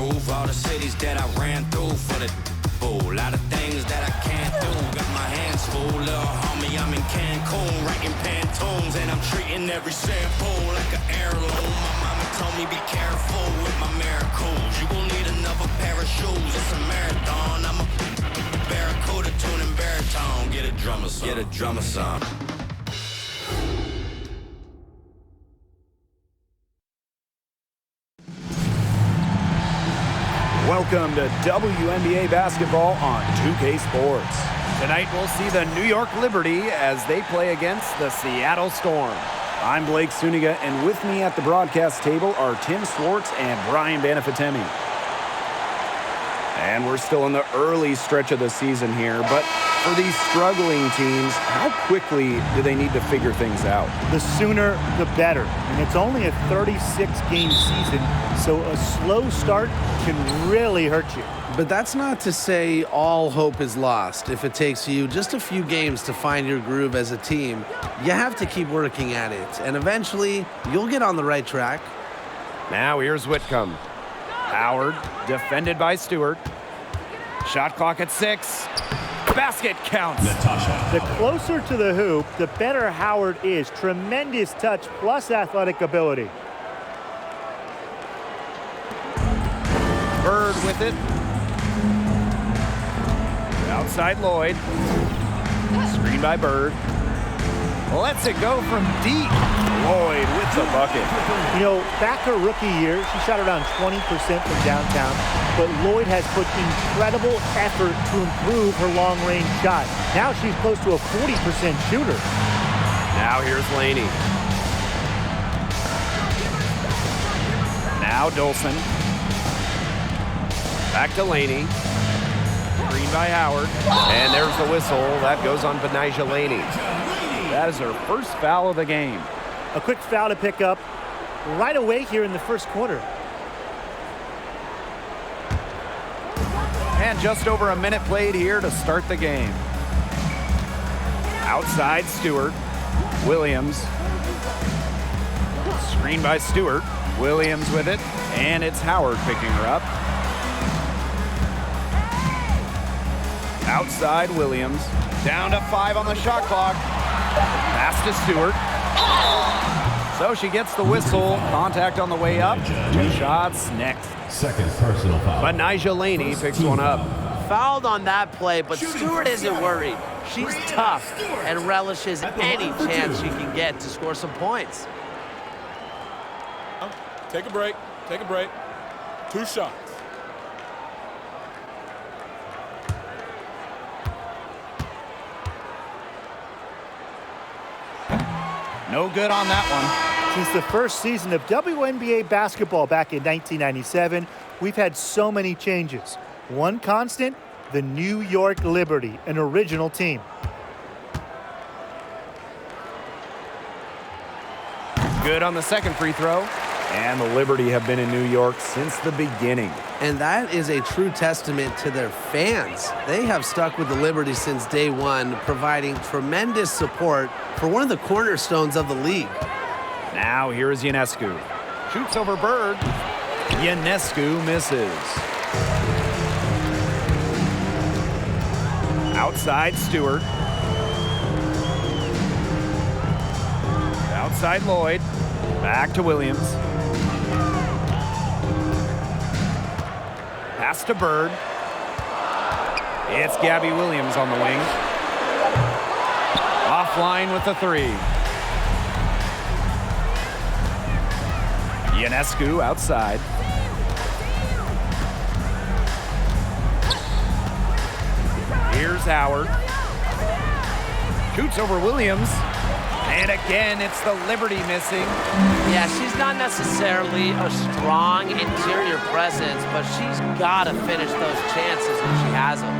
prove all the cities that I ran through for the fool. A lot of things that I can't do. Got my hands full, little homie. I'm in Cancun, writing Pantones, and I'm treating every sample like an heirloom. My mama told me be careful with my miracles. You gon' need another pair of shoes. It's a marathon. I'm a barracuda tuning baritone. Get a drummer song. Get a drummer song. Welcome to WNBA basketball on 2K Sports. Tonight we'll see the New York Liberty as they play against the Seattle Storm. I'm Blake Suniga, and with me at the broadcast table are Tim Swartz and Brian Banafitemi. And we're still in the early stretch of the season here, but for these struggling teams, how quickly do they need to figure things out? The sooner, the better. And it's only a 36-game season, so a slow start can really hurt you. But that's not to say all hope is lost. If it takes you just a few games to find your groove as a team, you have to keep working at it, and eventually you'll get on the right track. Now here's Whitcomb. Howard, defended by Stewart. Shot clock at 6. Basket counts. The closer to the hoop, the better Howard is. Tremendous touch plus athletic ability. Bird with it. Outside Lloyd. Screen by Bird. Lets it go from deep. Lloyd with the bucket. You know, back her rookie year, she shot around 20% from downtown, but Lloyd has put incredible effort to improve her long-range shot. Now she's close to a 40% shooter. Now here's Laney. Now Dolson. Back to Laney. Screen by Howard. And there's the whistle. That goes on Benijah Laney. That is her first foul of the game. A quick foul to pick up right away here in the first quarter. And just over a minute played here to start the game. Outside Stewart. Williams. Screen by Stewart. Williams with it. And it's Howard picking her up. Outside Williams. Down to 5 on the shot clock. Pass to Stewart. So she gets the whistle. Contact on the way up. 2 shots next. Second personal foul. Benijah Laney picks one up. Fouled on that play, but Stewart isn't worried. She's tough and relishes any chance she can get to score some points. Take a break. Take a break. 2 shots. No good on that one. Since the first season of WNBA basketball back in 1997, we've had so many changes. One constant, the New York Liberty, an original team. Good on the second free throw. And the Liberty have been in New York since the beginning. And that is a true testament to their fans. They have stuck with the Liberty since day one, providing tremendous support for one of the cornerstones of the league. Now here is Ionescu. Shoots over Bird. Ionescu misses. Outside Stewart. Outside Lloyd. Back to Williams. Pass to Bird. It's Gabby Williams on the wing. Offline with the 3. Ionescu outside. Here's Howard. Shoots over Williams. And again, it's the Liberty missing. Yeah, she's not necessarily a strong interior presence, but she's got to finish those chances when she has them.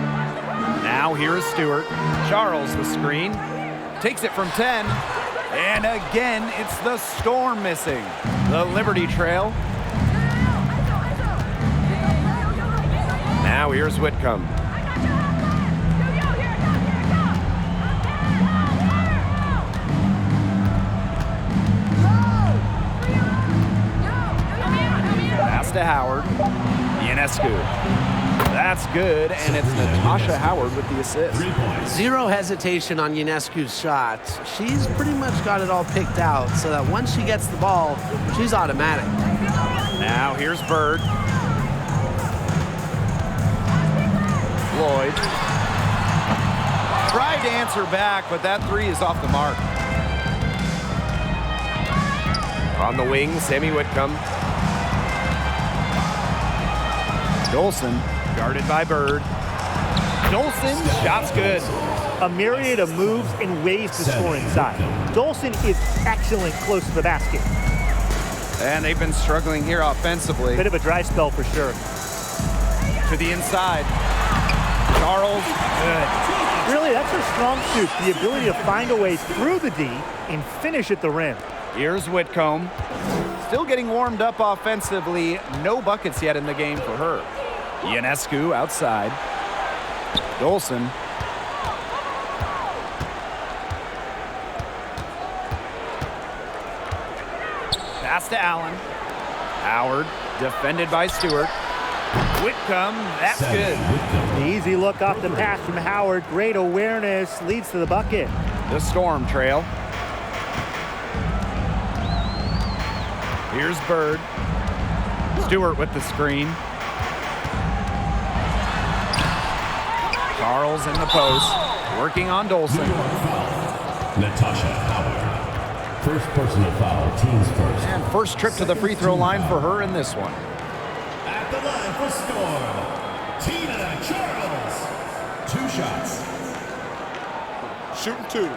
Now here's Stewart. Charles the screen. Takes it from 10. And again, it's the Storm missing. The Liberty trail. Now here's Whitcomb. Pass to Howard. Ionescu. That's good, and it's Natasha Howard with the assist. Zero hesitation on Ionescu's shot. She's pretty much got it all picked out so that once she gets the ball, she's automatic. Now here's Bird. Lloyd. Tried to answer back, but that three is off the mark. On the wing, Sammy Whitcomb. Dolson, guarded by Bird. Dolson, shot's good. A myriad of moves and ways to score inside. Dolson is excellent close to the basket. And they've been struggling here offensively. Bit of a dry spell for sure. To the inside. Charles, good. Really, that's her strong suit, the ability to find a way through the D and finish at the rim. Here's Whitcomb. Still getting warmed up offensively. No buckets yet in the game for her. Ionescu outside. Dolson. Pass to Allen. Howard, defended by Stewart. Whitcomb, that's good. The easy look off the pass from Howard. Great awareness, leads to the bucket. The Storm trail. Here's Bird. Stewart with the screen. Charles in the post, working on Dolson. Natasha Howard. First personal foul, team's first. And first trip to the free throw line for her in this one. At the line for score, Tina Charles. 2 shots. Shooting 2.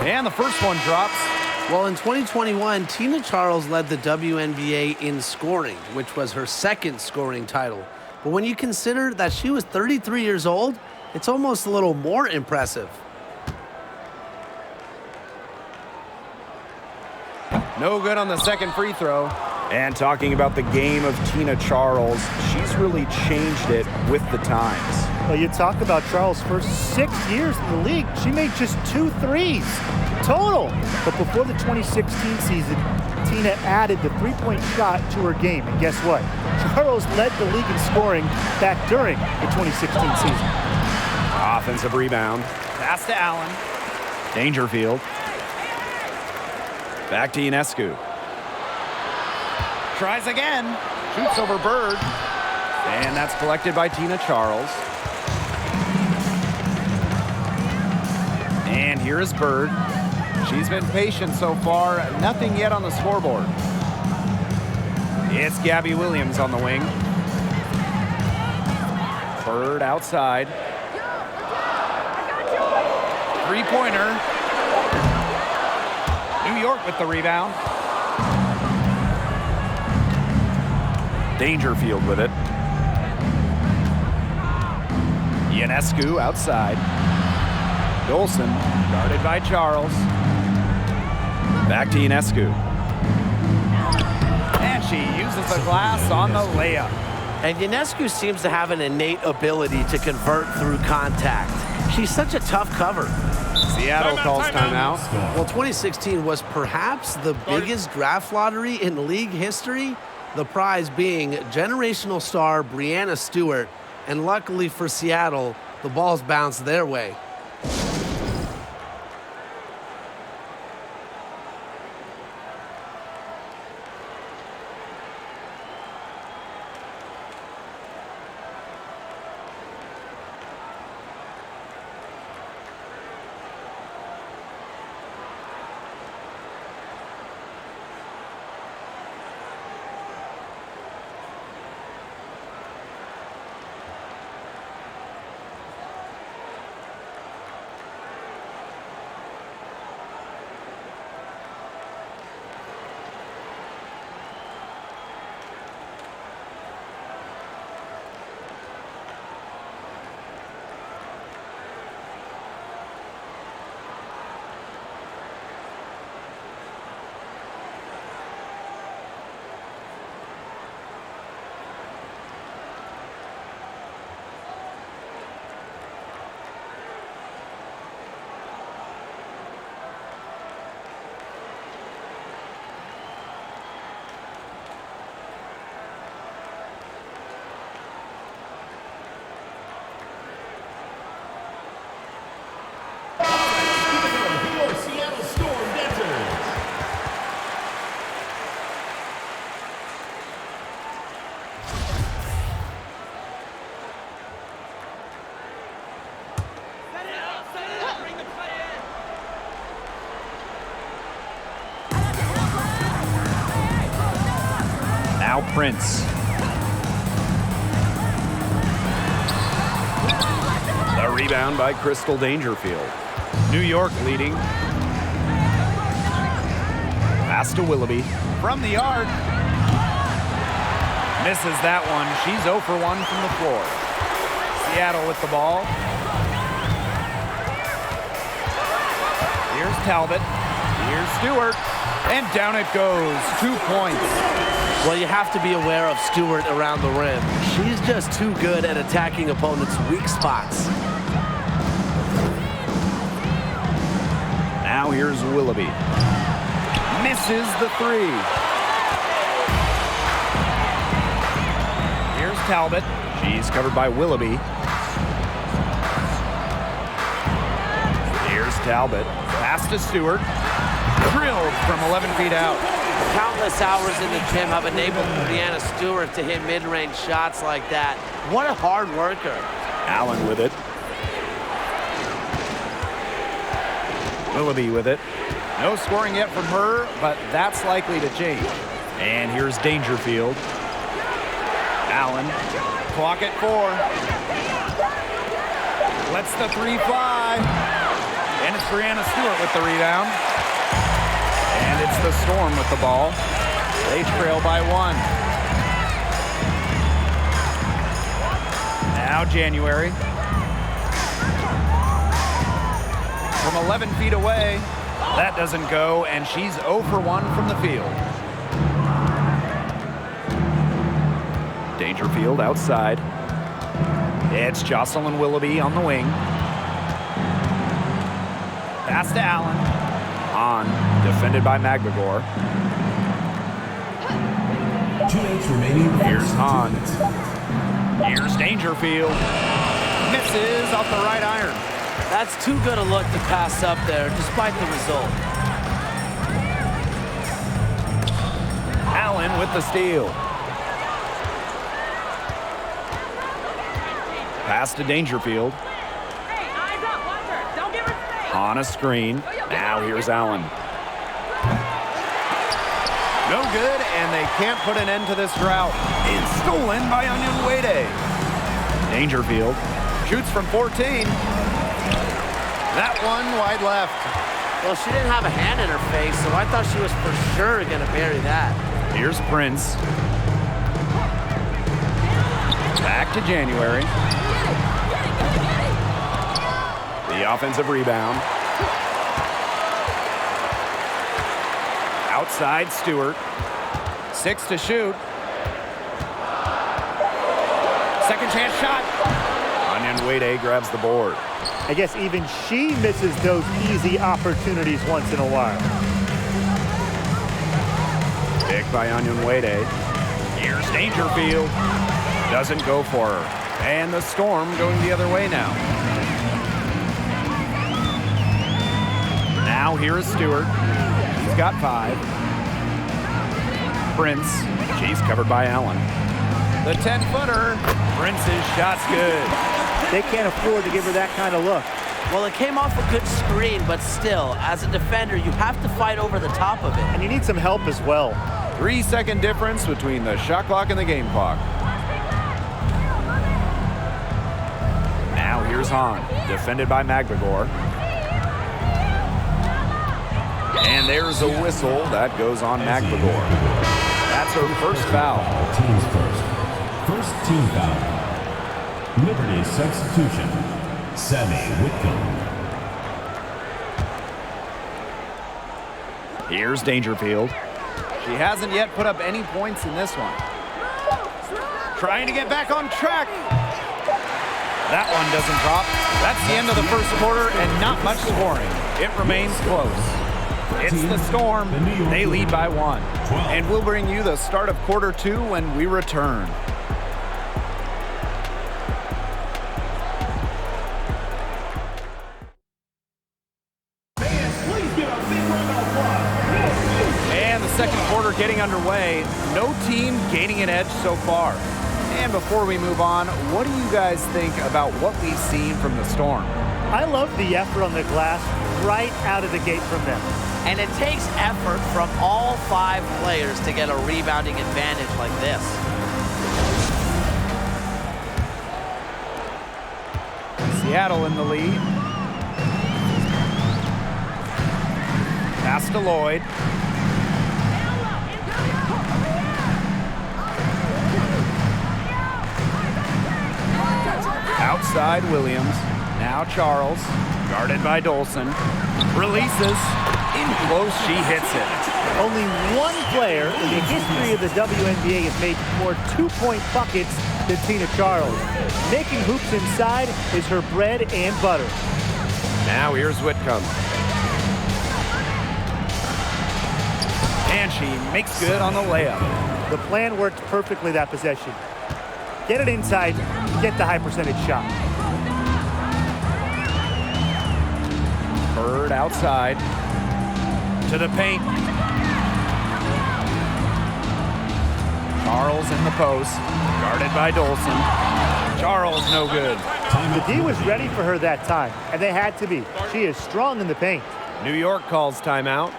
And the first one drops. Well, in 2021, Tina Charles led the WNBA in scoring, which was her second scoring title. But when you consider that she was 33 years old, it's almost a little more impressive. No good on the second free throw. And talking about the game of Tina Charles, she's really changed it with the times. Well, you talk about Charles' first 6 years in the league. She made just 2 threes total. But before the 2016 season, Tina added the three-point shot to her game. And guess what? Charles led the league in scoring back during the 2016 season. Offensive rebound. Pass to Allen. Dangerfield. Back to Ionescu. Tries again. Shoots over Bird. And that's collected by Tina Charles. And here is Bird. She's been patient so far. Nothing yet on the scoreboard. It's Gabby Williams on the wing. Bird outside. Three-pointer. New York with the rebound. Dangerfield with it. Ionescu outside. Dolson, guarded by Charles. Back to Ionescu. And she uses the glass on the layup. And Ionescu seems to have an innate ability to convert through contact. She's such a tough cover. Seattle calls timeout. Well, 2016 was perhaps the biggest draft lottery in league history, the prize being generational star Breanna Stewart, and luckily for Seattle, the balls bounced their way. Now Prince. The rebound by Crystal Dangerfield. New York leading. Pass to Willoughby. From the arc. Misses that one. She's 0 for 1 from the floor. Seattle with the ball. Here's Talbot. Here's Stewart. And down it goes. 2 points. Well, you have to be aware of Stewart around the rim. She's just too good at attacking opponents' weak spots. Now here's Willoughby. Misses the 3. Here's Talbot. She's covered by Willoughby. Here's Talbot. Pass to Stewart. Drilled from 11 feet out. Countless hours in the gym have enabled Brianna Stewart to hit mid-range shots like that. What a hard worker. Allen with it. Willoughby with it. No scoring yet from her, but that's likely to change. And here's Dangerfield. Allen. Clock at 4. Lets the 3 fly. And it's Brianna Stewart with the rebound. And it's the Storm with the ball. They trail by 1. Now January. From 11 feet away. That doesn't go, and she's 0 for 1 from the field. Dangerfield outside. It's Jocelyn Willoughby on the wing. Pass to Allen. On, defended by McGregor. 2 minutes remaining. Here's Hahn. Here's Dangerfield. Misses off the right iron. That's too good a look to pass up there, despite the result. Allen with the steal. Pass to Dangerfield. Hey, eyes up, watch her. Don't give her space. On a screen. Now here's Allen. No good, and they can't put an end to this drought. It's stolen by Onion Wade. Dangerfield shoots from 14. That one wide left. Well, she didn't have a hand in her face, so I thought she was for sure going to bury that. Here's Prince. Back to January. The offensive rebound. Outside Stewart. 6 to shoot. Second chance shot. Onion Wade grabs the board. I guess even she misses those easy opportunities once in a while. Pick by Onion Wade. Here's Dangerfield. Doesn't go for her. And the Storm going the other way now. Now here is Stewart. He's got 5. Prince. She's covered by Allen. The 10-footer. Prince's shot's good. They can't afford to give her that kind of look. Well, it came off a good screen, but still, as a defender, you have to fight over the top of it. And you need some help as well. 3-second difference between the shot clock and the game clock. Now here's Hahn, defended by McGregor. And there's a whistle that goes on McGregor. That's her first foul. Teams first. First team foul. Liberty substitution. Sammy Whitcomb. Here's Dangerfield. She hasn't yet put up any points in this one. Trying to get back on track. That one doesn't drop. That's the end of the first quarter and not much scoring. It remains close. It's the Storm. They lead by 1. And we'll bring you the start of quarter 2 when we return. And the second quarter getting underway. No team gaining an edge so far. And before we move on, what do you guys think about what we've seen from the Storm? I love the effort on the glass right out of the gate from them. And it takes effort from all 5 players to get a rebounding advantage like this. Seattle in the lead. Pass to Lloyd. Outside Williams. Now Charles. Guarded by Dolson. Releases. In close, she hits it. Only one player in the history of the WNBA has made more 2-point buckets than Tina Charles. Making hoops inside is her bread and butter. Now here's Whitcomb. And she makes good on the layup. The plan worked perfectly that possession. Get it inside, get the high percentage shot. Bird outside. To the paint. Charles in the post. Guarded by Dolson. Charles no good. The D was ready for her that time, and they had to be. She is strong in the paint. New York calls timeout.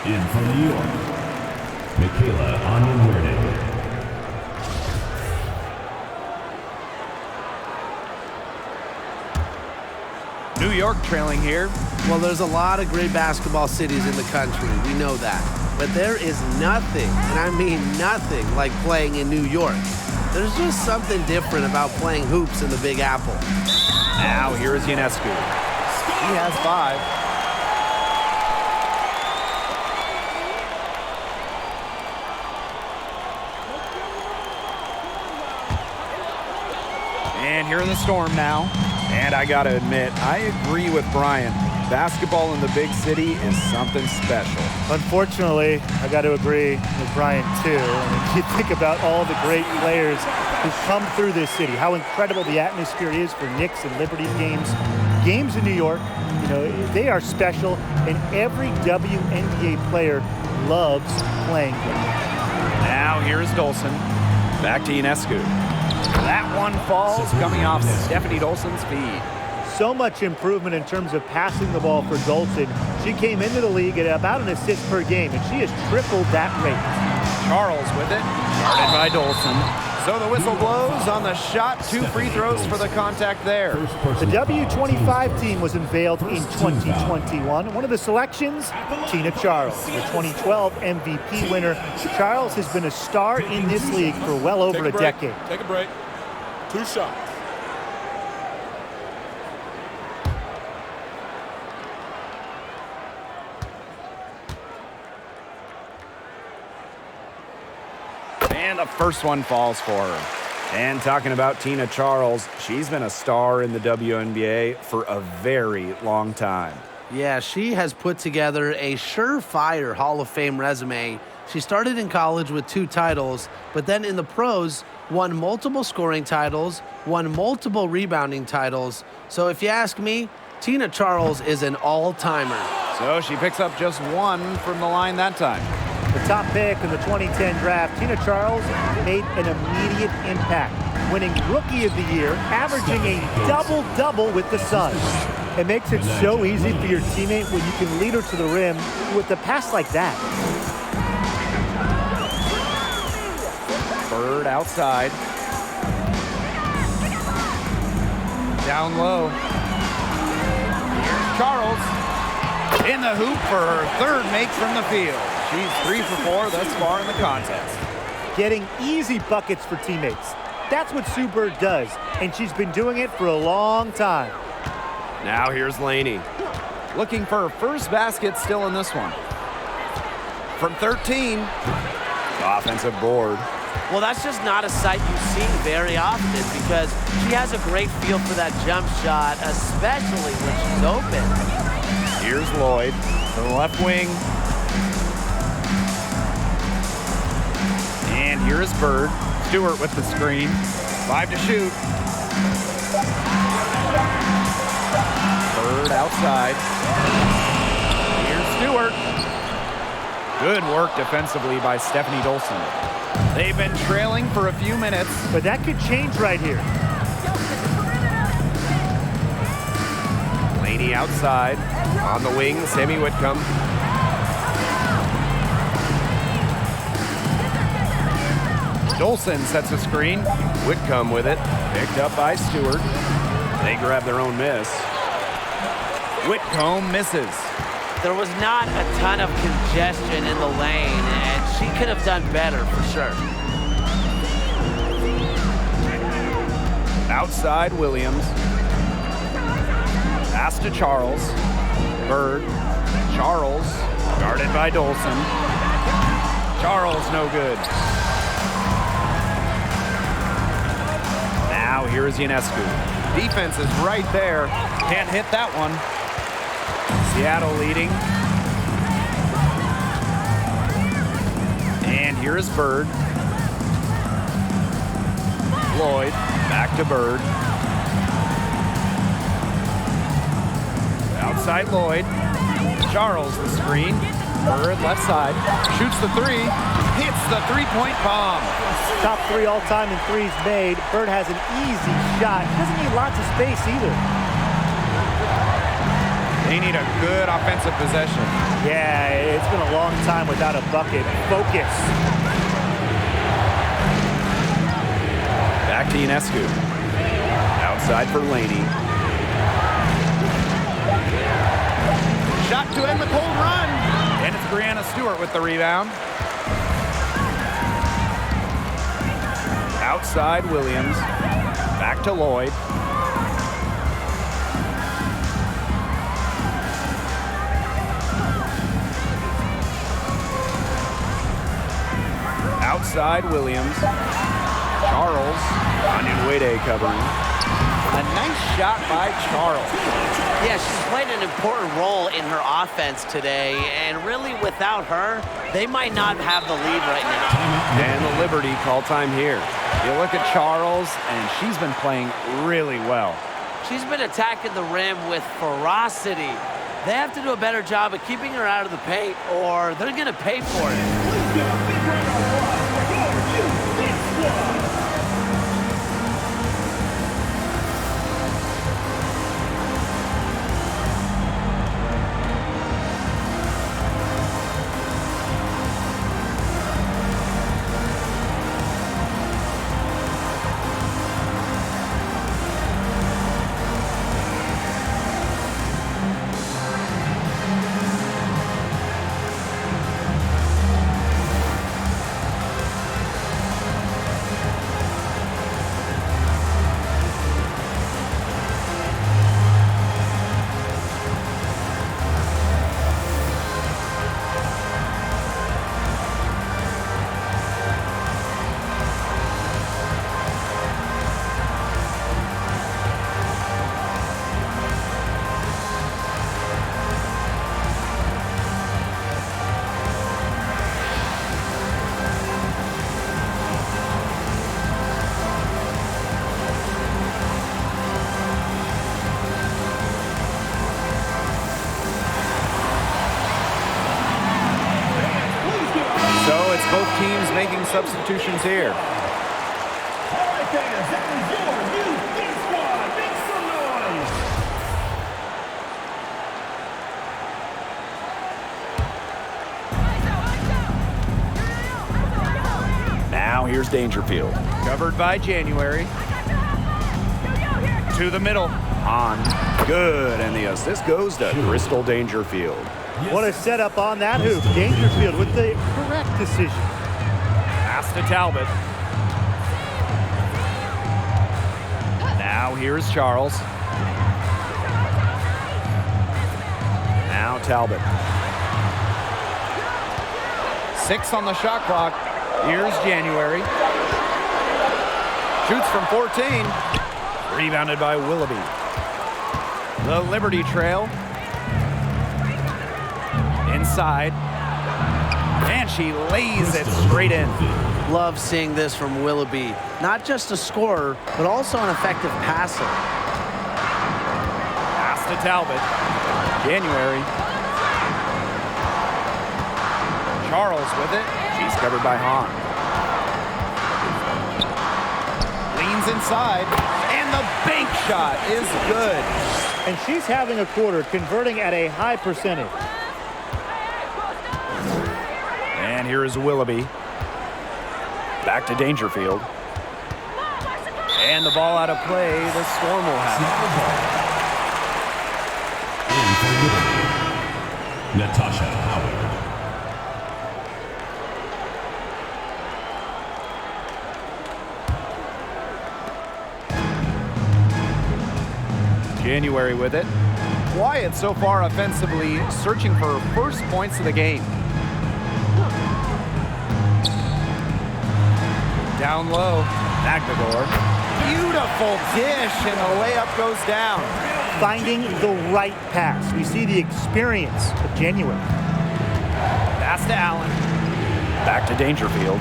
In from New York, Michaela Onyenwerde. New York trailing here. Well, there's a lot of great basketball cities in the country. We know that. But there is nothing, and I mean nothing, like playing in New York. There's just something different about playing hoops in the Big Apple. Now here's Ionescu. He has 5. And here in the Storm now. And I gotta admit, I agree with Brian. Basketball in the big city is something special. Unfortunately, I got to agree with Brian too. I mean, you think about all the great players who come through this city, how incredible the atmosphere is for Knicks and Liberty games. Games in New York, you know, they are special, and every WNBA player loves playing them. Now here's Dolson. Back to Ionescu. That one falls coming off Stephanie Dolson's feet. So much improvement in terms of passing the ball for Dolson. She came into the league at about an assist per game, and she has tripled that rate. Charles with it, guarded by Dolson. So the whistle blows on the shot. 2 free throws for the contact there. The W25 team was unveiled in 2021. One of the selections, Tina Charles, the 2012 MVP winner. Charles has been a star in this league for well over a decade. Take a break. 2 shots. And the first one falls for her. And talking about Tina Charles, she's been a star in the WNBA for a very long time. Yeah, she has put together a surefire Hall of Fame resume. She started in college with 2 titles, but then in the pros, won multiple scoring titles, won multiple rebounding titles. So if you ask me, Tina Charles is an all-timer. So she picks up just 1 from the line that time. The top pick in the 2010 draft, Tina Charles made an immediate impact, winning Rookie of the Year, averaging a double-double with the Suns. It makes it so easy for your teammate when you can lead her to the rim with a pass like that. Bird outside. Down low. Here's Charles. In the hoop for her third make from the field. She's 3 for 4 thus far in the contest. Getting easy buckets for teammates. That's what Sue Bird does, and she's been doing it for a long time. Now here's Laney. Looking for her first basket still in this one. From 13. Offensive board. Well, that's just not a sight you see very often because she has a great feel for that jump shot, especially when she's open. Here's Lloyd to the left wing. And here is Bird. Stewart with the screen. 5 to shoot. Bird outside. Here's Stewart. Good work defensively by Stephanie Dolson. They've been trailing for a few minutes. But that could change right here. Laney outside. On the wing, Sammy Whitcomb. Dolson sets a screen. Whitcomb with it. Picked up by Stewart. They grab their own miss. Whitcomb misses. There was not a ton of congestion in the lane, and she could have done better for sure. Outside Williams. Pass to Charles. Bird. Charles. Guarded by Dolson. Charles no good. Now here is Ionescu. Defense is right there. Can't hit that one. Seattle leading. And here is Bird. Lloyd. Back to Bird. Outside Lloyd. Charles the screen. Bird left side. Shoots the three. Hits the three-point bomb. Top 3 all-time in threes made. Bird has an easy shot. Doesn't need lots of space either. They need a good offensive possession. Yeah, it's been a long time without a bucket. Focus. Back to Ionescu. Outside for Laney. Shot to end the cold run. And it's Brianna Stewart with the rebound. Outside Williams. Back to Lloyd. Outside Williams. Charles. Anunuede covering. A nice shot by Charles. Yeah, she's played an important role in her offense today, and really without her, they might not have the lead right now. And the Liberty call time here. You look at Charles, and she's been playing really well. She's been attacking the rim with ferocity. They have to do a better job of keeping her out of the paint, or they're going to pay for it. substitutions here. All right, fans, that was your new Big Squad. Make some noise. Now here's Dangerfield. Covered by January. To the middle. On. Good. And the assist goes to Crystal Dangerfield. What a setup on that hoop. Dangerfield with the correct decision. Pass to Talbot. Now here's Charles. Now Talbot. 6 on the shot clock. Here's January. Shoots from 14. Rebounded by Willoughby. The Liberty trail. Inside. And she lays it straight in. Love seeing this from Willoughby. Not just a scorer, but also an effective passer. Pass to Talbot. January. Charles with it. She's covered by Hahn. Leans inside. And the bank shot is good. And she's having a quarter, converting at a high percentage. And here is Willoughby. Back to Dangerfield. And the ball out of play. The Storm will have In for Liberty, Natasha Howard. January with it. Quiet so far offensively, searching for first points of the game. Down low, Magdagor. Beautiful dish, and the layup goes down. Finding the right pass. We see the experience of January. Pass to Allen. Back to Dangerfield.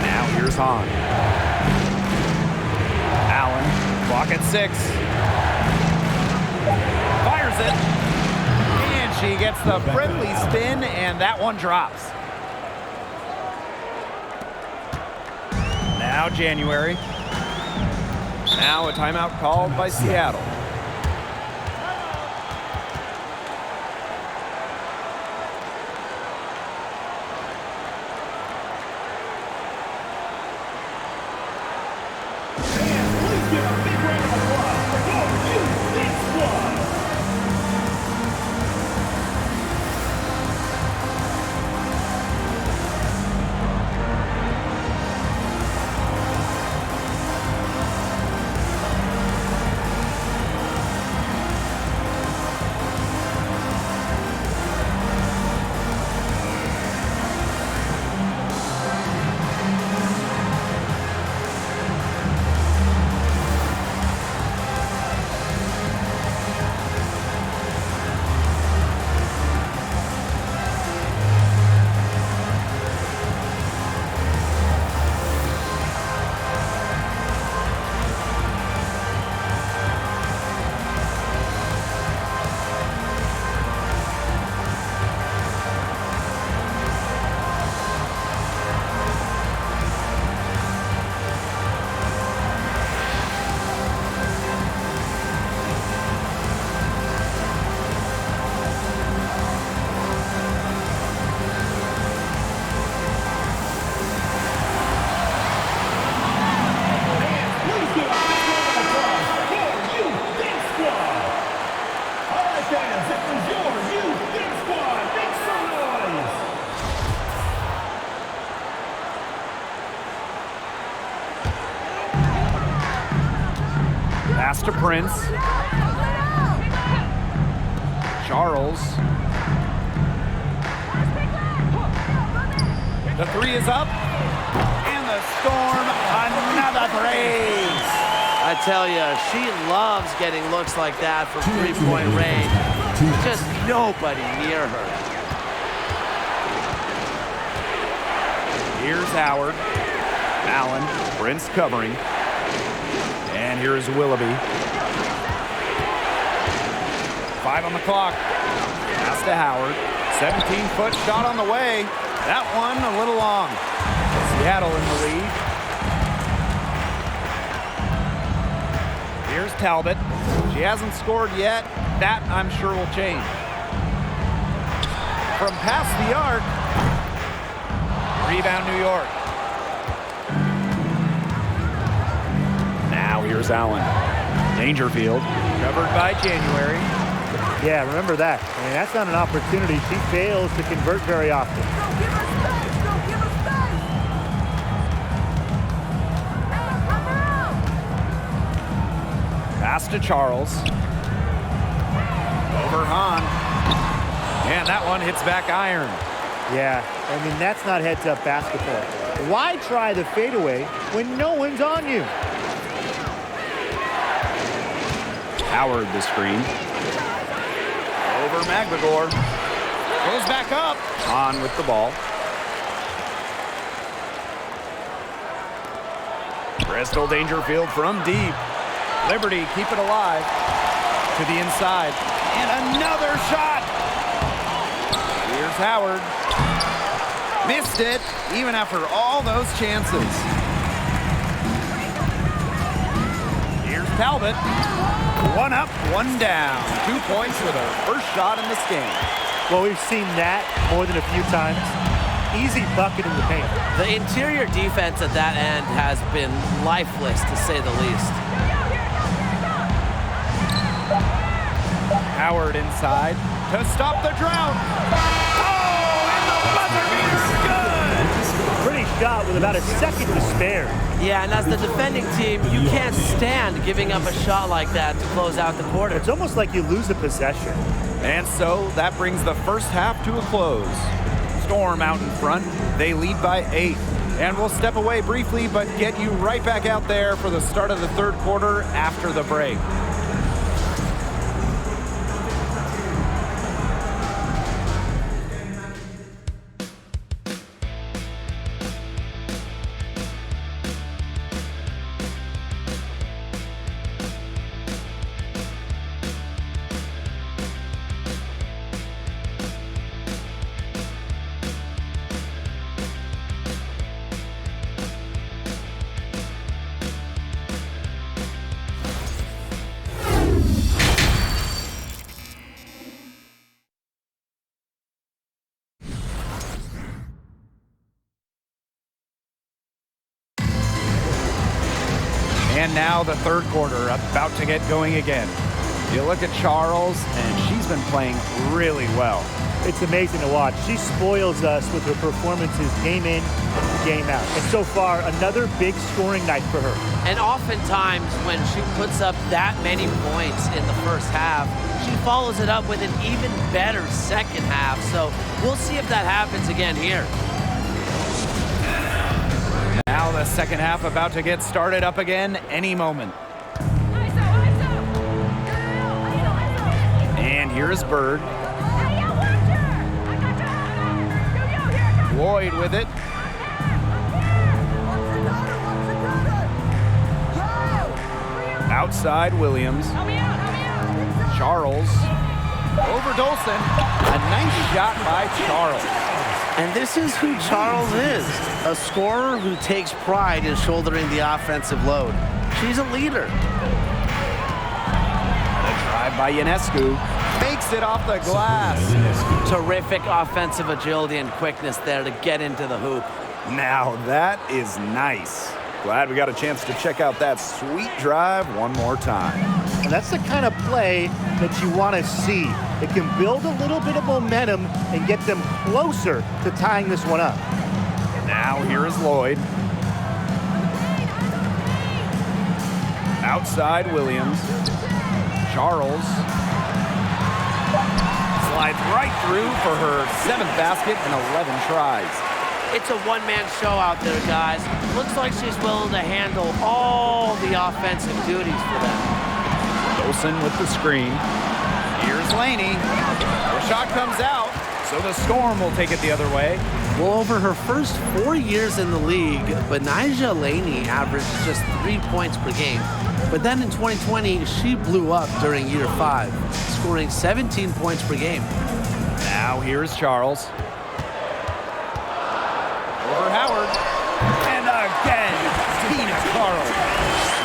Now here's Hahn. Allen, clock at 6. Fires it. And she gets the friendly spin, and that one drops. Now January. Now a timeout called by Seattle. Pass to Prince. Charles. The 3 is up. And the Storm, another 3. I tell you, she loves getting looks like that from three-point range. Just nobody near her. Here's Howard. Allen. Prince covering. And here's Willoughby. 5 on the clock. Pass to Howard. 17-foot shot on the way. That one a little long. Seattle in the lead. Here's Talbot. She hasn't scored yet. That, I'm sure, will change. From past the arc. Rebound, New York. Now here's Allen. Dangerfield. Covered by January. Yeah, remember that. I mean, that's not an opportunity. She fails to convert very often. Don't give her space. Don't give her space. Help her out. Pass to Charles. Over Hahn. And that one hits back iron. Yeah, I mean, that's not heads-up basketball. Why try the fadeaway when no one's on you? Howard the screen. Over Magligore. Goes back up. On with the ball. Bristol Dangerfield from deep. Liberty keep it alive. To the inside. And another shot. Here's Howard. Missed it, even after all those chances. Here's Talbot. One up, one down. 2 points with her first shot in this game. Well, we've seen that more than a few times. Easy bucket in the paint. The interior defense at that end has been lifeless, to say the least. Howard inside to stop the drought. Oh, and the buzzer beater's good. Pretty shot with about a second to spare. Yeah, and as the defending team, you can't stand giving up a shot like that to close out the quarter. It's almost like you lose a possession. And so that brings the first half to a close. Storm out in front. They lead by 8. And we'll step away briefly, but get you right back out there for the start of the third quarter after the break. And now the third quarter about to get going again. You look at Charles, and she's been playing really well. It's amazing to watch. She spoils us with her performances game in and game out. And so far, another big scoring night for her. And oftentimes when she puts up that many points in the first half, she follows it up with an even better second half. So we'll see if that happens again here. Now the second half about to get started up again any moment. And here's Bird. Lloyd with it. Outside Williams. Charles. Over Dolson. A nice shot by Charles. And this is who Charles is, a scorer who takes pride in shouldering the offensive load. She's a leader. The drive by Ionescu. Fakes it off the glass. Terrific offensive agility and quickness there to get into the hoop. Now that is nice. Glad we got a chance to check out that sweet drive one more time. And that's the kind of play that you want to see. It can build a little bit of momentum and get them closer to tying this one up. Now here is Lloyd. Outside Williams. Charles. Slides right through for her 7th basket and 11 tries. It's a one-man show out there, guys. Looks like she's willing to handle all the offensive duties for them. Dolson with the screen. Here's Laney. The shot comes out, so the Storm will take it the other way. Well, over her first 4 years in the league, Benijah Laney averaged just 3 points per game. But then in 2020, she blew up during year 5, scoring 17 points per game. Now here's Charles. Over Howard. And again, Tina Carl.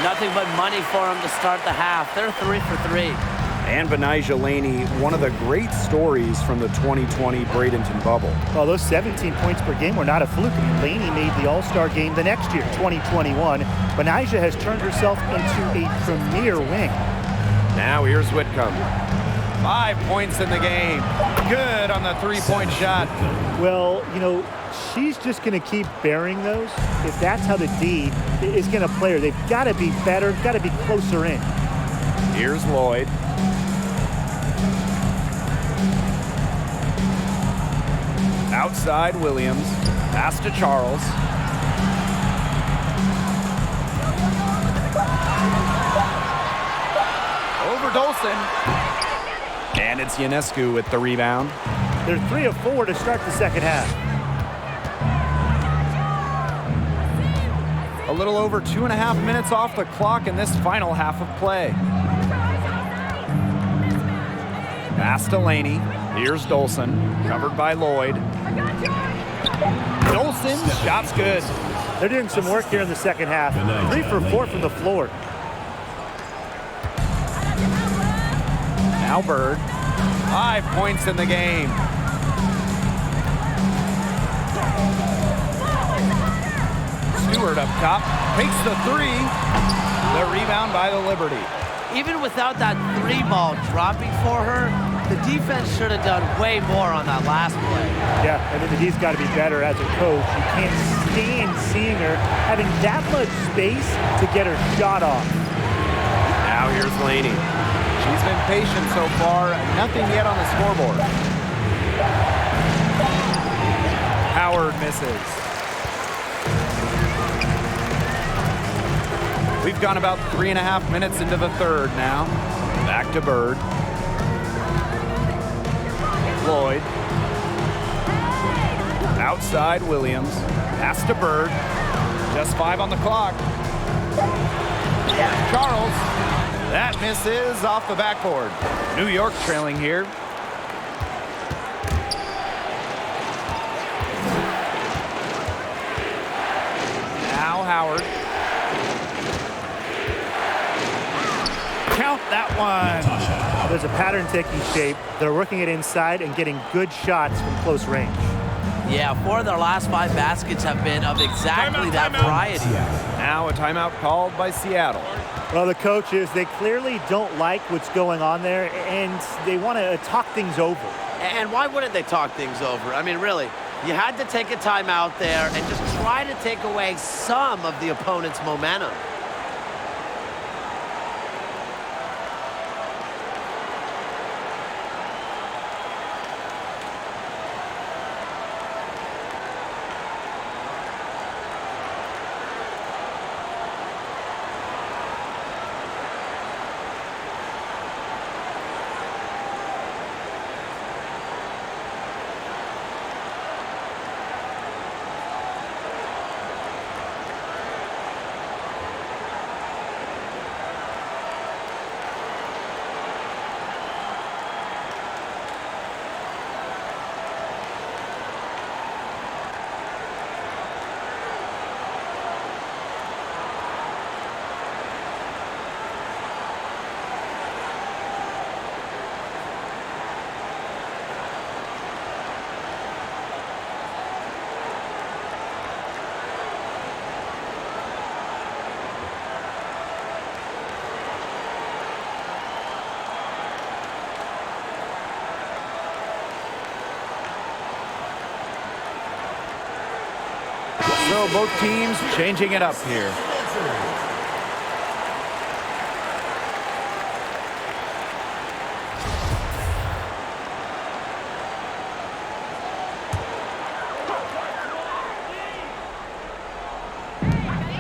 Nothing but money for them to start the half. They're 3 for 3. And Benijah Laney, one of the great stories from the 2020 Bradenton bubble. Well, those 17 points per game were not a fluke. I mean, Laney made the All-Star game the next year, 2021. Benijah has turned herself into a premier wing. Now here's Whitcomb. 5 points in the game. Good on the three-point shot. Well, you know, she's just going to keep bearing those. If that's how the D is going to play her, they've got to be better, got to be closer in. Here's Lloyd. Outside Williams. Pass to Charles. Over Dolson. And it's Ionescu with the rebound. They're 3 of 4 to start the second half. A little over 2.5 minutes off the clock in this final half of play. Pass to Laney. Here's Dolson, covered by Lloyd. Dolson, shot's good. They're doing some work here in the second half. 3 for 4 from the floor. Now Bird. 5 points in the game. Stewart up top, takes the three. The rebound by the Liberty. Even without that 3 ball dropping for her, the defense should have done way more on that last play. Yeah, I mean, the D's got to be better as a coach. You can't stand seeing her having that much space to get her shot off. Now here's Laney. She's been patient so far, nothing yet on the scoreboard. Howard misses. We've gone about 3.5 minutes into the third now. Back to Bird. Lloyd. Outside Williams. Pass to Bird. Just 5 on the clock. Charles. That misses off the backboard. New York trailing here. Now Howard. Count that one. There's a pattern taking shape. They're working it inside and getting good shots from close range. Yeah, 4 of their last 5 baskets have been of exactly that variety. Now a timeout called by Seattle. Well, the coaches, they clearly don't like what's going on there, and they want to talk things over. And why wouldn't they talk things over? I mean, really, you had to take a timeout there and just try to take away some of the opponent's momentum. So both teams changing it up here.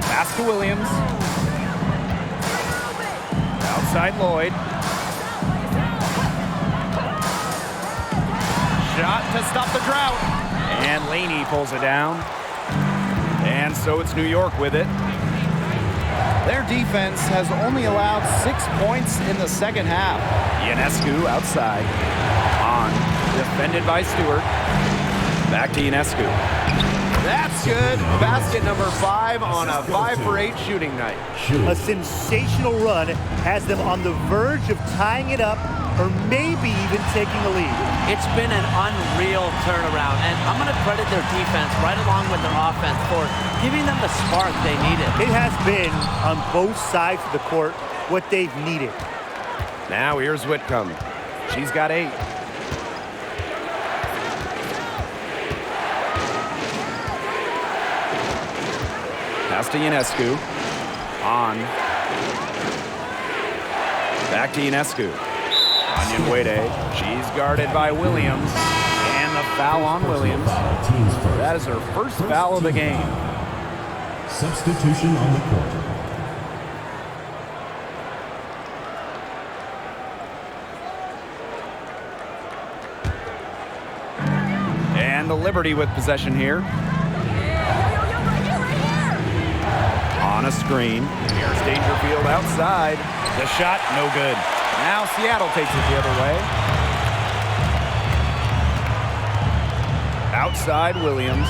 Pass to Williams. Outside Lloyd. Shot to stop the drought. And Laney pulls it down. And so it's New York with it. Their defense has only allowed 6 points in the second half. Ionescu outside. On. Defended by Stewart. Back to Ionescu. That's good. Basket number 5 on a 5 for 8 shooting night. A sensational run has them on the verge of tying it up or maybe even taking the lead. It's been an unreal turnaround, and I'm going to credit their defense right along with their offense for giving them the spark they needed. It has been, on both sides of the court, what they've needed. Now here's Whitcomb. She's got 8. Pass to Ionescu. On. Back to Ionescu. Onion Wade. She's guarded by Williams. And the foul on Williams. That is her first foul of the game. Substitution on the court. And the Liberty with possession here. On a screen. Here's Dangerfield outside. The shot, no good. Now Seattle takes it the other way. Outside Williams.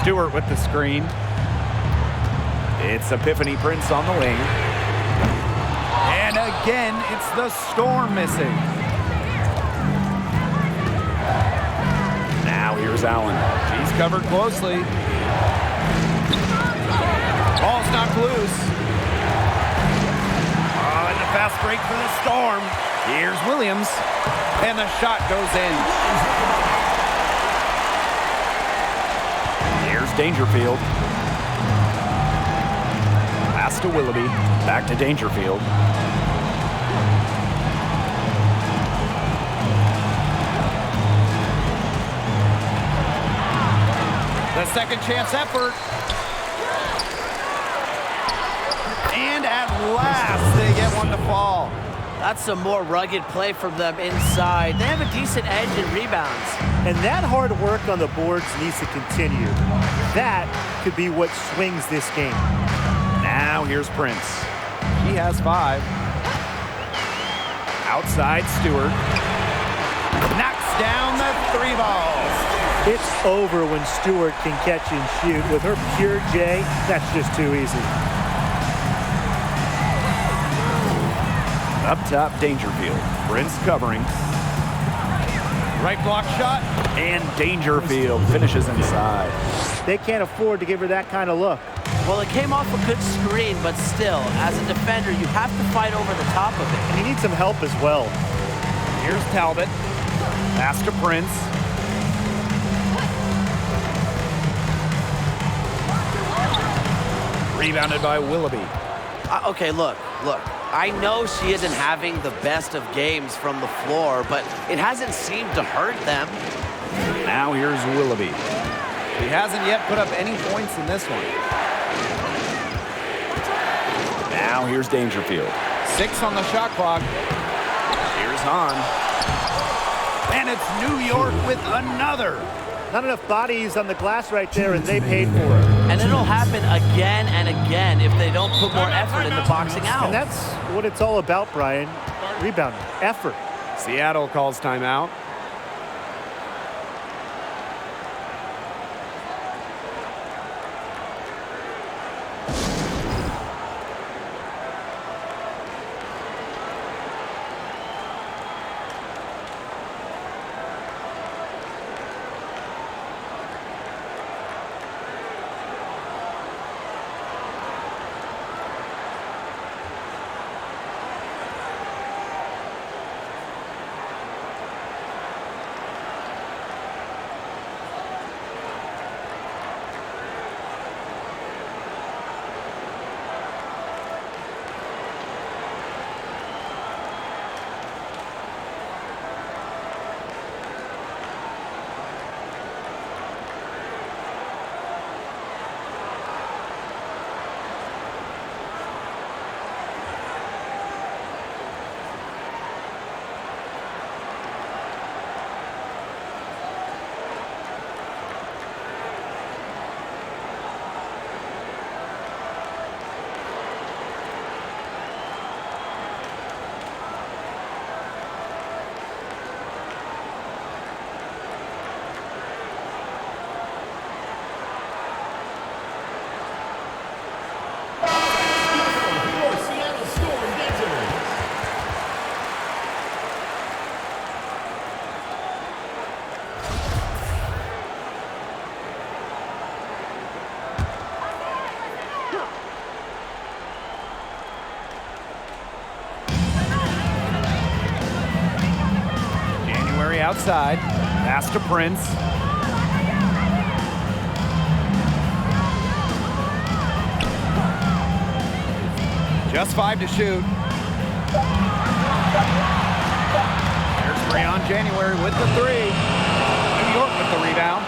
Stewart with the screen. It's Epiphany Prince on the wing. And again, it's the Storm missing. Now here's Allen. She's covered closely. Ball's knocked loose. Oh, and the fast break for the Storm. Here's Williams. And the shot goes in. Here's Dangerfield. Pass to Willoughby. Back to Dangerfield. The second chance effort. And at last, they get one to fall. That's some more rugged play from them inside. They have a decent edge in rebounds. And that hard work on the boards needs to continue. That could be what swings this game. Now here's Prince. He has 5. Outside Stewart. Knocks down the 3 ball. It's over when Stewart can catch and shoot. With her pure J, that's just too easy. Up top, Dangerfield. Prince covering. Right block shot, and Dangerfield finishes inside. They can't afford to give her that kind of look. Well, it came off a good screen, but still, as a defender, you have to fight over the top of it. And you need some help as well. Here's Talbot. Pass to Prince. Rebounded by Willoughby. Okay, look. I know she isn't having the best of games from the floor, but it hasn't seemed to hurt them. Now here's Willoughby. He hasn't yet put up any points in this one. Now here's Dangerfield. 6 on the shot clock. Here's Hahn. And it's New York with another. Not enough bodies on the glass right there, and they paid for it. And it'll happen again and again if they don't put more effort into boxing out. And that's what it's all about, Brian. Rebounding, effort. Seattle calls timeout. left side. Pass to Prince. Just 5 to shoot. There's Breon January with the 3. New York with the rebound.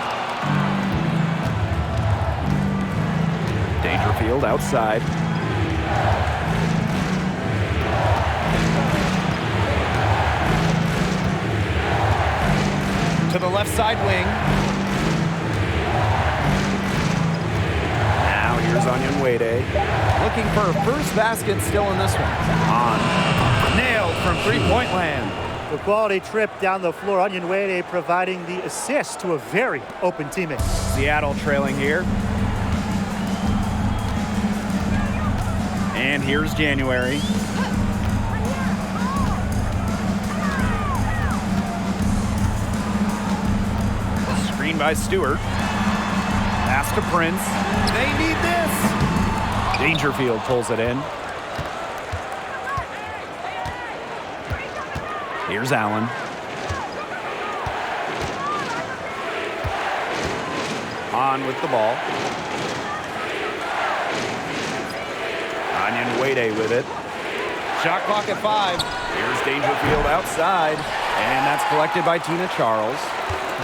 Dangerfield outside. To the left side wing. Now here's Onyenwere. Looking for a first basket still in this one. On. Nailed from three-point land. The quality trip down the floor. Onyenwere providing the assist to a very open teammate. Seattle trailing here. And here's January. Screen by Stewart. Pass to Prince. They need this. Dangerfield pulls it in. Here's Allen. On with the ball. Onyenwere with it. Shot clock at 5. Here's Dangerfield outside. And that's collected by Tina Charles.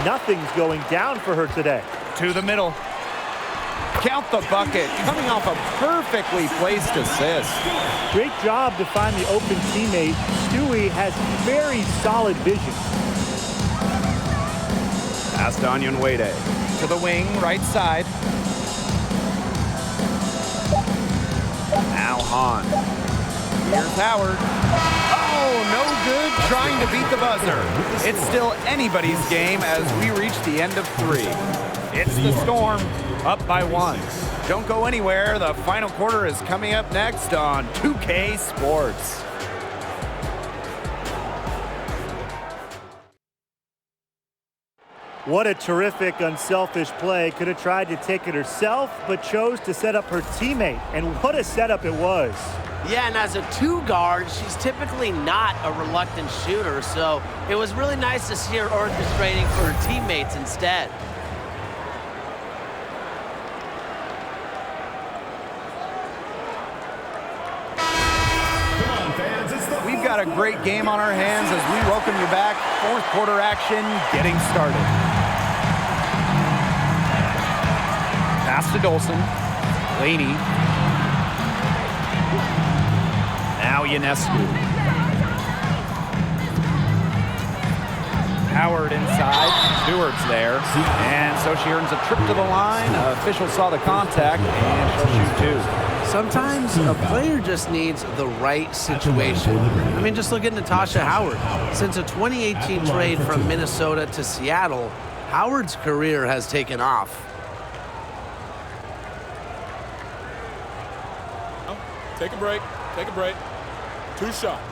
Nothing's going down for her today. To the middle. Count the bucket. Coming off a perfectly placed assist. Great job to find the open teammate. Stewie has very solid vision. Pass to Onyenwere. To the wing, right side. Now Hahn. Here's Howard. Oh, no good trying to beat the buzzer. It's still anybody's game as we reach the end of 3. It's the Storm, up by 1. Don't go anywhere. The final quarter is coming up next on 2K Sports. What a terrific, unselfish play. Could have tried to take it herself, but chose to set up her teammate. And what a setup it was. Yeah, and as a 2 guard, she's typically not a reluctant shooter, so it was really nice to see her orchestrating for her teammates instead. We've got a great game on our hands as we welcome you back. 4th quarter action getting started. Pass to Dolson. Laney. Now Ionescu. Howard inside. Stewart's there. And so she earns a trip to the line. Official saw the contact, and she'll shoot 2. Sometimes a player just needs the right situation. I mean, just look at Natasha Howard. Since a 2018 trade from Minnesota to Seattle, Howard's career has taken off. Take a break. Take a break. 2 shots.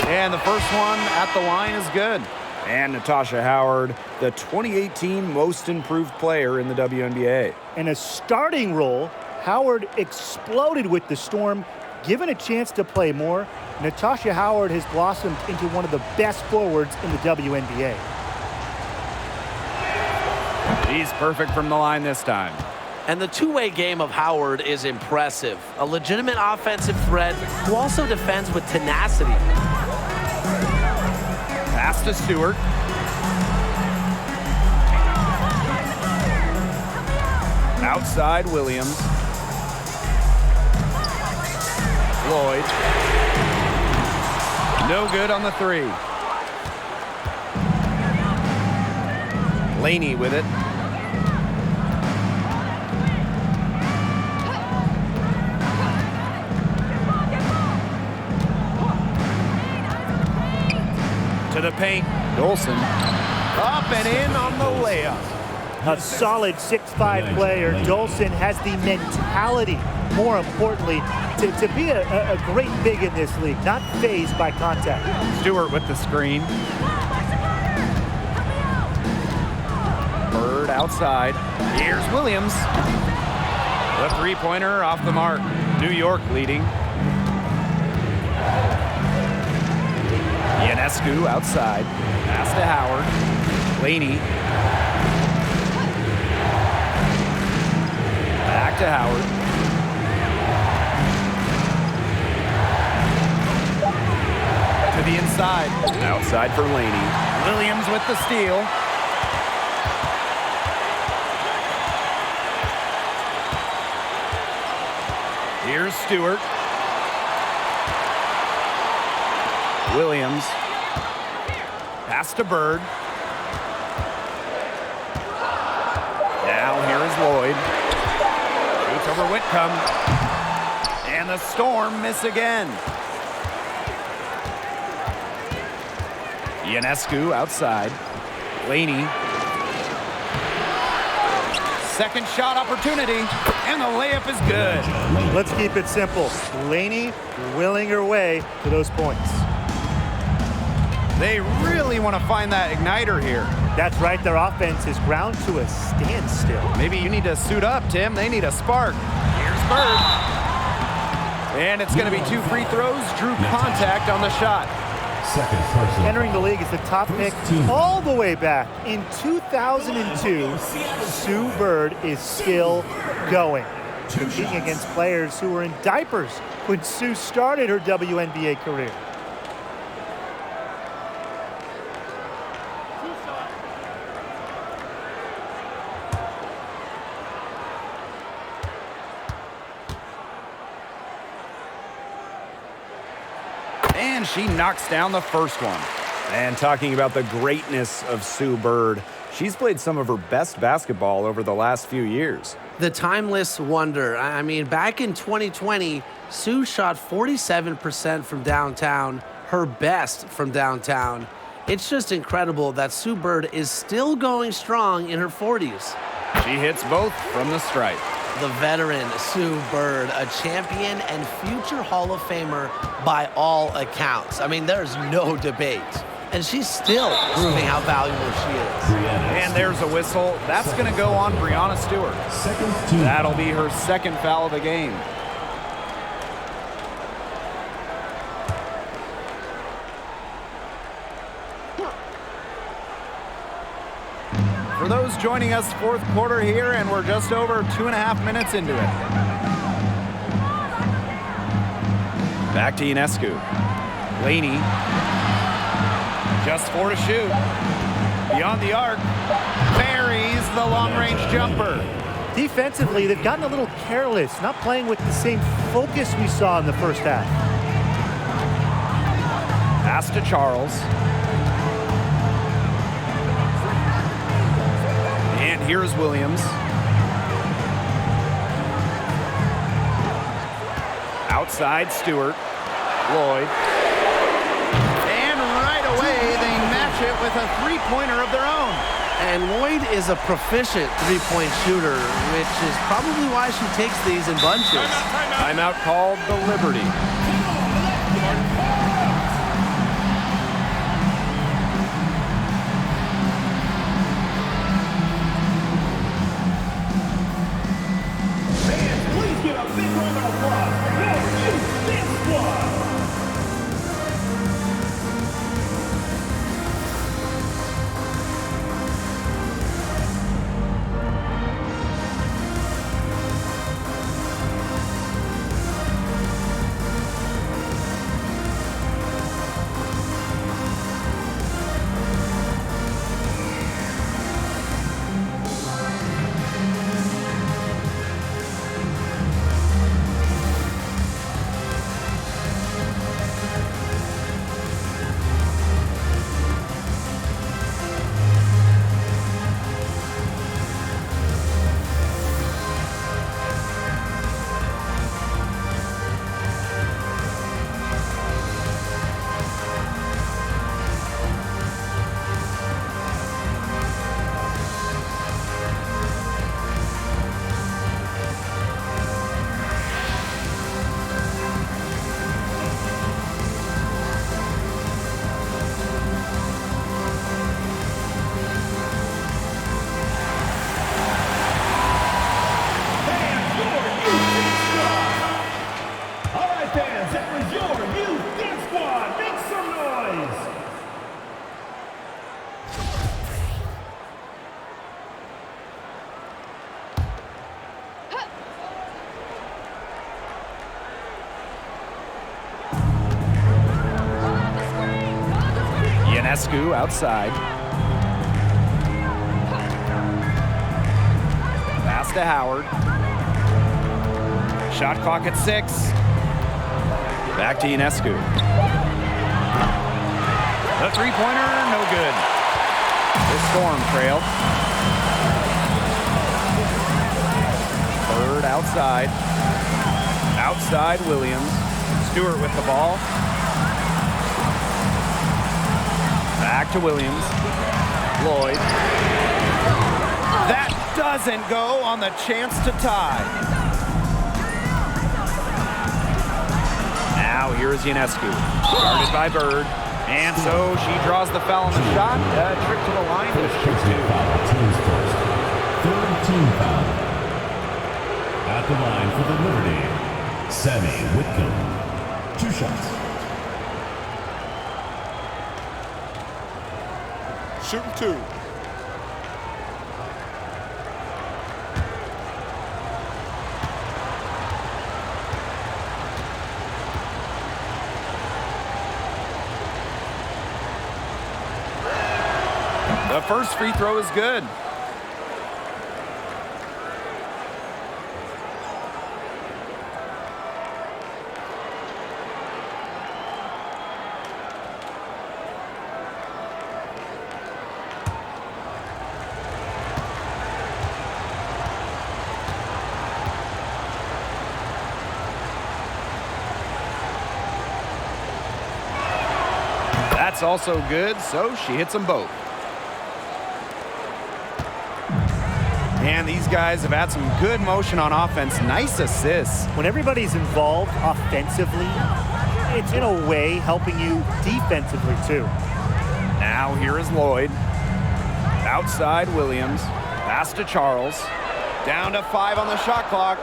And the first one at the line is good. And Natasha Howard, the 2018 most improved player in the WNBA. In a starting role, Howard exploded with the Storm. Given a chance to play more, Natasha Howard has blossomed into one of the best forwards in the WNBA. He's perfect from the line this time. And the two-way game of Howard is impressive. A legitimate offensive threat who also defends with tenacity. Pass to Stewart. Outside Williams. Lloyd. No good on the 3. Laney with it. To the paint. Dolson. Up and in on the layup. A solid 6'5" player. Dolson has the mentality, more importantly, to be a great big in this league, not fazed by contact. Stewart with the screen. Bird Howard outside. Here's Williams. The three-pointer off the mark. New York leading. Ionescu outside. Pass to Howard. Laney. Back to Howard. To the inside. Outside for Laney. Williams with the steal. Here's Stewart. Williams. Pass to Bird. Now here is Lloyd. Shoots over Whitcomb. And the Storm miss again. Ionescu outside. Laney. Second shot opportunity, and the layup is good. Let's keep it simple. Laney willing her way to those points. They really want to find that igniter here. That's right, their offense is ground to a standstill. Maybe you need to suit up, Tim. They need a spark. Here's Bird. And it's going to be 2 free throws. Drew contact on the shot. Second person. Entering the league as the top pick all the way back in 2002, Sue Bird is still going, competing against players who were in diapers when Sue started her WNBA career. And she knocks down the first one. And talking about the greatness of Sue Bird, she's played some of her best basketball over the last few years. The timeless wonder. I mean, back in 2020, Sue shot 47% from downtown, her best from downtown. It's just incredible that Sue Bird is still going strong in her 40s. She hits both from the stripe. The veteran Sue Bird, a champion and future Hall of Famer by all accounts. I mean, there's no debate. And she's still proving how valuable she is. And there's a whistle. That's going to go on Breanna Stewart. That'll be her second foul of the game. For those joining us, fourth quarter here, and we're just over 2.5 minutes into it. Back to Ionescu. Laney. Just 4 to shoot. Beyond the arc. Buries the long-range jumper. Defensively, they've gotten a little careless, not playing with the same focus we saw in the first half. Pass to Charles. And here's Williams. Outside, Stewart. Lloyd. And right away, they match it with a three-pointer of their own. And Lloyd is a proficient three-point shooter, which is probably why she takes these in bunches. Timeout called the Liberty. Please give a big round of applause for your Houston squad. Ionescu outside. Pass to Howard. Shot clock at 6. Back to Ionescu. The three-pointer, no good. The Storm trailed. Bird outside. Outside Williams. Stewart with the ball. Back to Williams. Lloyd. That doesn't go on the chance to tie. Now here's Ionescu. Guarded by Bird. And so she draws the foul on the shot. Trick to the line to shoot 2. Teams first. Third team foul. At the line for the Liberty, Sammy Whitcomb. 2 shots. Shooting 2. The first free throw is good. That's also good, so she hits them both. And these guys have had some good motion on offense. Nice assists. When everybody's involved offensively, it's in a way helping you defensively too. Now here is Lloyd. Outside Williams. Pass to Charles. Down to 5 on the shot clock.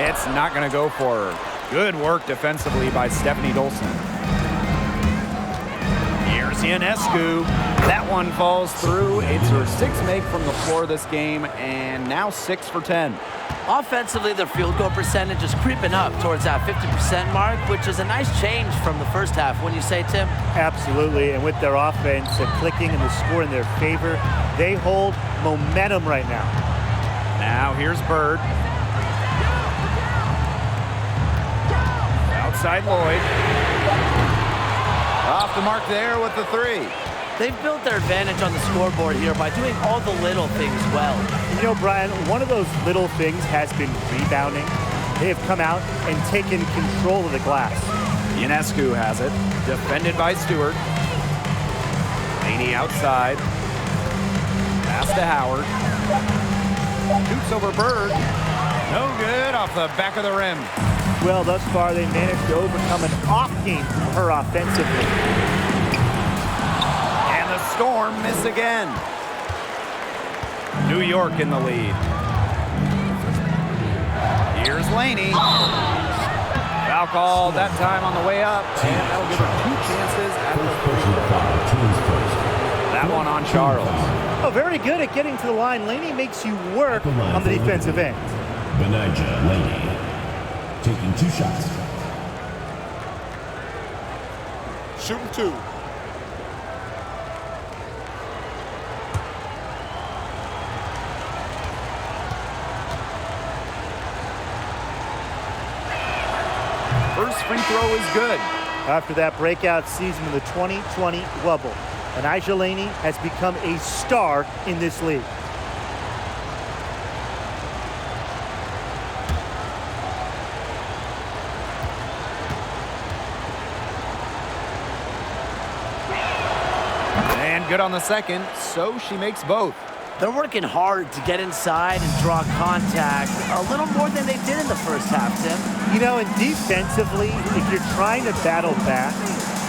It's not going to go for her. Good work defensively by Stephanie Dolson. Here's Ionescu. That one falls through. It's her 6th make from the floor this game, and now 6 for 10. Offensively, their field goal percentage is creeping up towards that 50% mark, which is a nice change from the first half. Wouldn't you say, Tim? Absolutely, and with their offense clicking and the score in their favor, they hold momentum right now. Now here's Bird. Outside Lloyd. Off the mark there with the 3. They've built their advantage on the scoreboard here by doing all the little things well. You know, Brian, one of those little things has been rebounding. They have come out and taken control of the glass. Ionescu has it. Defended by Stewart. Laney outside. Pass to Howard. Shoots over Bird. No good off the back of the rim. Well, thus far, they managed to overcome an off game from her offensively. And the Storm miss again. New York in the lead. Here's Laney. Foul called that time on the way up. And that'll give her 2 chances at the free throw. That one on Charles. Oh, very good at getting to the line. Laney makes you work on the defensive end. Benijah Laney taking 2 shots. Shooting 2. First free throw is good. After that breakout season in the 2020 bubble, Benijah Laney has become a star in this league. And good on the second, so she makes both. They're working hard to get inside and draw contact a little more than they did in the first half, Tim. You know, and defensively, if you're trying to battle back,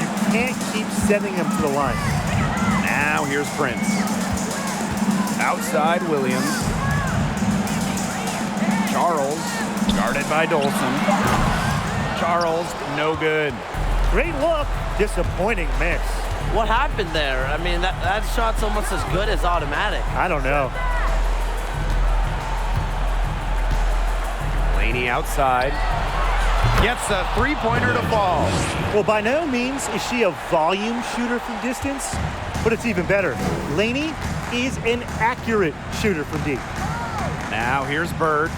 you can't keep sending them to the line. Now here's Prince. Outside Williams. Charles, guarded by Dolson. Charles, no good. Great look, disappointing miss. What happened there? I mean, that shot's almost as good as automatic. I don't know. Laney outside. Gets a three-pointer to fall. Well, by no means is she a volume shooter from distance, but it's even better. Laney is an accurate shooter from deep. Now here's Bird.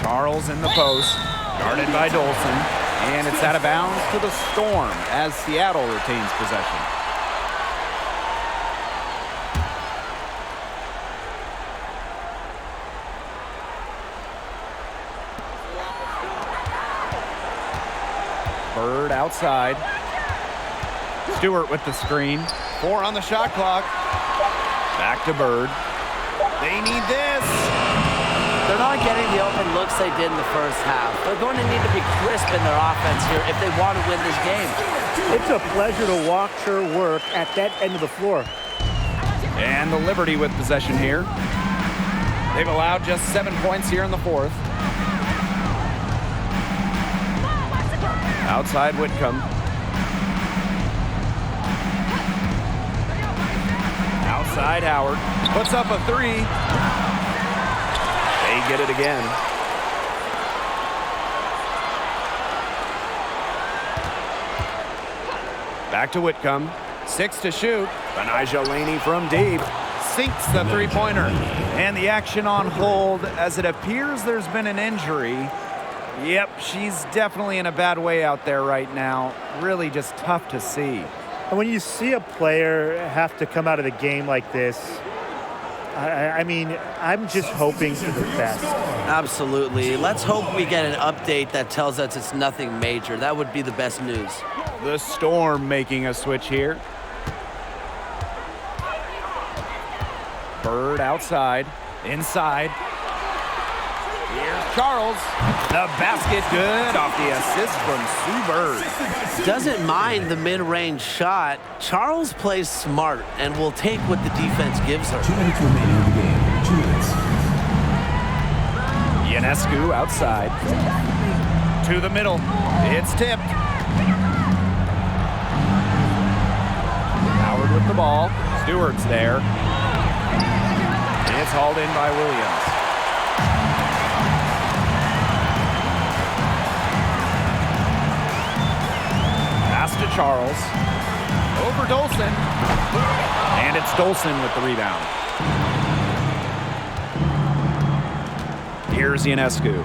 Charles in the post, guarded by Dolson, and it's out of bounds to the Storm as Seattle retains possession. Bird outside. Stewart with the screen. 4 on the shot clock. Back to Bird. They need this. They're not getting the open looks they did in the first half. They're going to need to be crisp in their offense here if they want to win this game. It's a pleasure to watch her work at that end of the floor. And the Liberty with possession here. They've allowed just 7 points here in the fourth. Outside Whitcomb. Outside Howard. Puts up a 3. They get it again. Back to Whitcomb. 6 to shoot. Benijah Laney from deep. Sinks the three-pointer. And the action on hold as it appears there's been an injury. Yep, she's definitely in a bad way out there right now. Really just tough to see. And when you see a player have to come out of the game like this, I mean, I'm just hoping for the best. Absolutely. Let's hope we get an update that tells us it's nothing major. That would be the best news. The Storm making a switch here. Bird outside, inside. Here's Charles. The basket good off the assist from Sue Bird. Doesn't mind the mid-range shot. Charles plays smart and will take what the defense gives her. 2 minutes remaining in the game. 2 minutes. Ionescu outside. To the middle. It's tipped. Howard with the ball. Stewart's there. It's hauled in by Williams. Pass to Charles. Over Dolson. And it's Dolson with the rebound. Here's Ionescu.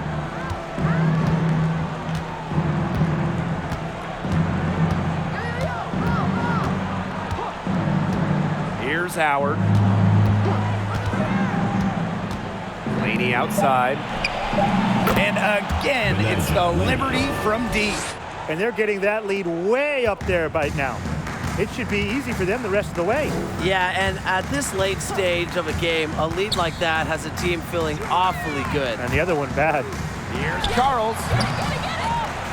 Here's Howard. Laney outside. And again, it's the Liberty from deep. And they're getting that lead way up there right now. It should be easy for them the rest of the way. Yeah, and at this late stage of a game, a lead like that has a team feeling awfully good. And the other one bad. Here's Charles.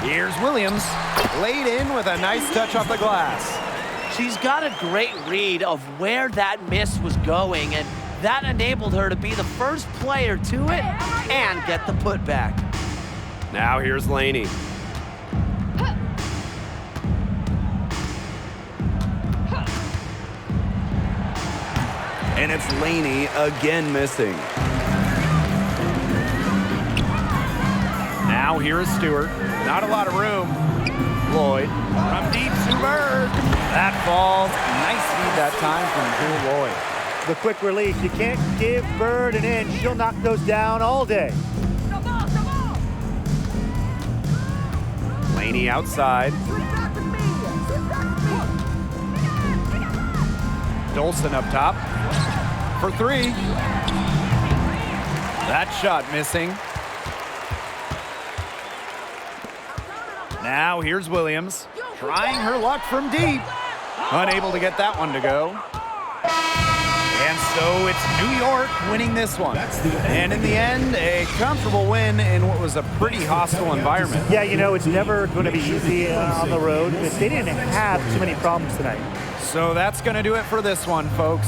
Here's Williams. Laid in with a nice touch off the glass. She's got a great read of where that miss was going, and that enabled her to be the first player to it and get the putback. Now here's Laney. And it's Laney again missing. Now here is Stewart. Not a lot of room. Lloyd from deep to Bird. That falls. Nice feed that time from Drew Lloyd. The quick release. You can't give Bird an inch. She'll knock those down all day. Laney outside. Dolson up top for 3. That shot missing. Now here's Williams trying her luck from deep. Unable to get that one to go. And so it's New York winning this one. And in the end, a comfortable win in what was a pretty hostile environment. Yeah, you know, it's never going to be easy on the road, but they didn't have too many problems tonight. So that's going to do it for this one, folks.